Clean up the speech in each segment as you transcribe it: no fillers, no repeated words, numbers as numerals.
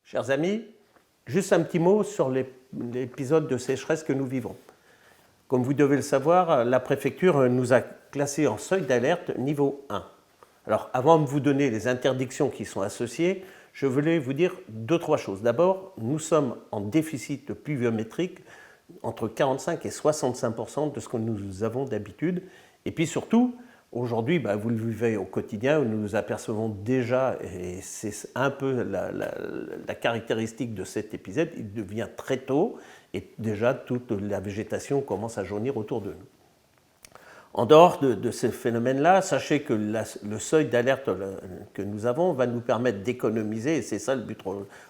Chers amis, juste un petit mot sur l'épisode de sécheresse que nous vivons. Comme vous devez le savoir, la préfecture nous a classés en seuil d'alerte niveau 1. Alors, avant de vous donner les interdictions qui sont associées, je voulais vous dire 2-3 choses. D'abord, nous sommes en déficit pluviométrique entre 45 et 65% de ce que nous avons d'habitude. Et puis surtout, aujourd'hui, vous le vivez au quotidien, nous nous apercevons déjà, et c'est un peu la caractéristique de cet épisode, il devient très tôt et déjà toute la végétation commence à jaunir autour de nous. En dehors de ces phénomènes-là, sachez que le seuil d'alerte que nous avons va nous permettre d'économiser, et c'est ça le but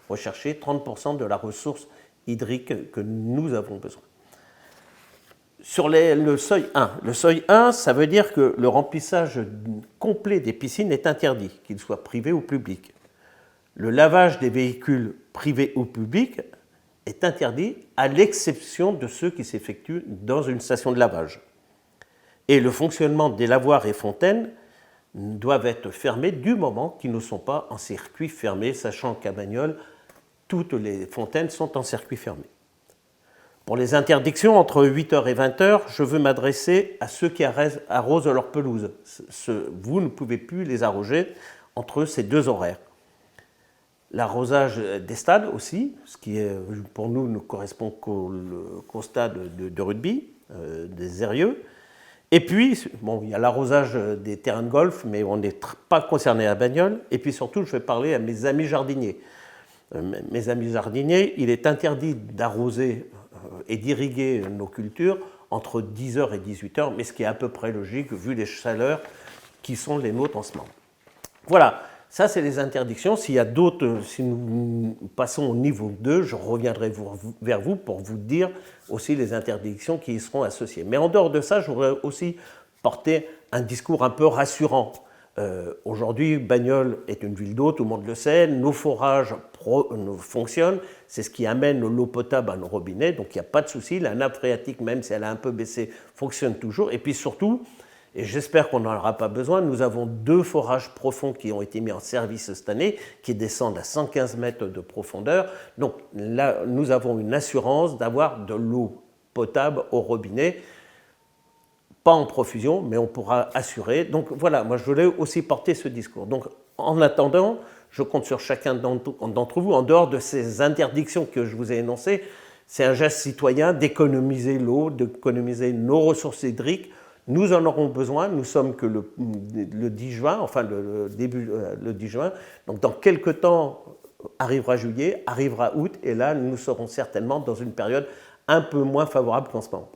recherché, 30% de la ressource hydrique que nous avons besoin. Sur le seuil 1. Le seuil 1, ça veut dire que le remplissage complet des piscines est interdit, qu'il soit privé ou public. Le lavage des véhicules privés ou publics est interdit, à l'exception de ceux qui s'effectuent dans une station de lavage. Et le fonctionnement des lavoirs et fontaines doivent être fermés du moment qu'ils ne sont pas en circuit fermé, sachant qu'à Bagnols, toutes les fontaines sont en circuit fermé. Pour les interdictions, entre 8h et 20h, je veux m'adresser à ceux qui arrosent leur pelouse. Vous ne pouvez plus les arroser entre ces deux horaires. L'arrosage des stades aussi, ce qui pour nous ne correspond qu'au stade de rugby, des aérieux. Et puis, il y a l'arrosage des terrains de golf, mais on n'est pas concerné à Bagnols. Et puis surtout, je vais parler à mes amis jardiniers. Mes amis jardiniers, il est interdit d'arroser et d'irriguer nos cultures entre 10h et 18h, mais ce qui est à peu près logique vu les chaleurs qui sont les nôtres en ce moment. Voilà, ça c'est les interdictions. S'il y a d'autres, si nous passons au niveau 2, je reviendrai vers vous pour vous dire aussi les interdictions qui y seront associées. Mais en dehors de ça, je voudrais aussi porter un discours un peu rassurant. Aujourd'hui, Bagnols est une ville d'eau, tout le monde le sait, nos forages fonctionnent, c'est ce qui amène l'eau potable à nos robinets, donc il n'y a pas de souci, la nappe phréatique, même si elle a un peu baissé, fonctionne toujours. Et puis surtout, et j'espère qu'on n'en aura pas besoin, nous avons 2 forages profonds qui ont été mis en service cette année, qui descendent à 115 mètres de profondeur. Donc là, nous avons une assurance d'avoir de l'eau potable au robinet, pas en profusion, mais on pourra assurer. Donc voilà, moi je voulais aussi porter ce discours. Donc en attendant, je compte sur chacun d'entre vous, en dehors de ces interdictions que je vous ai énoncées, c'est un geste citoyen d'économiser l'eau, d'économiser nos ressources hydriques. Nous en aurons besoin, nous sommes que le 10 juin, enfin le 10 juin, donc dans quelques temps arrivera juillet, arrivera août, et là nous serons certainement dans une période un peu moins favorable qu'en ce moment.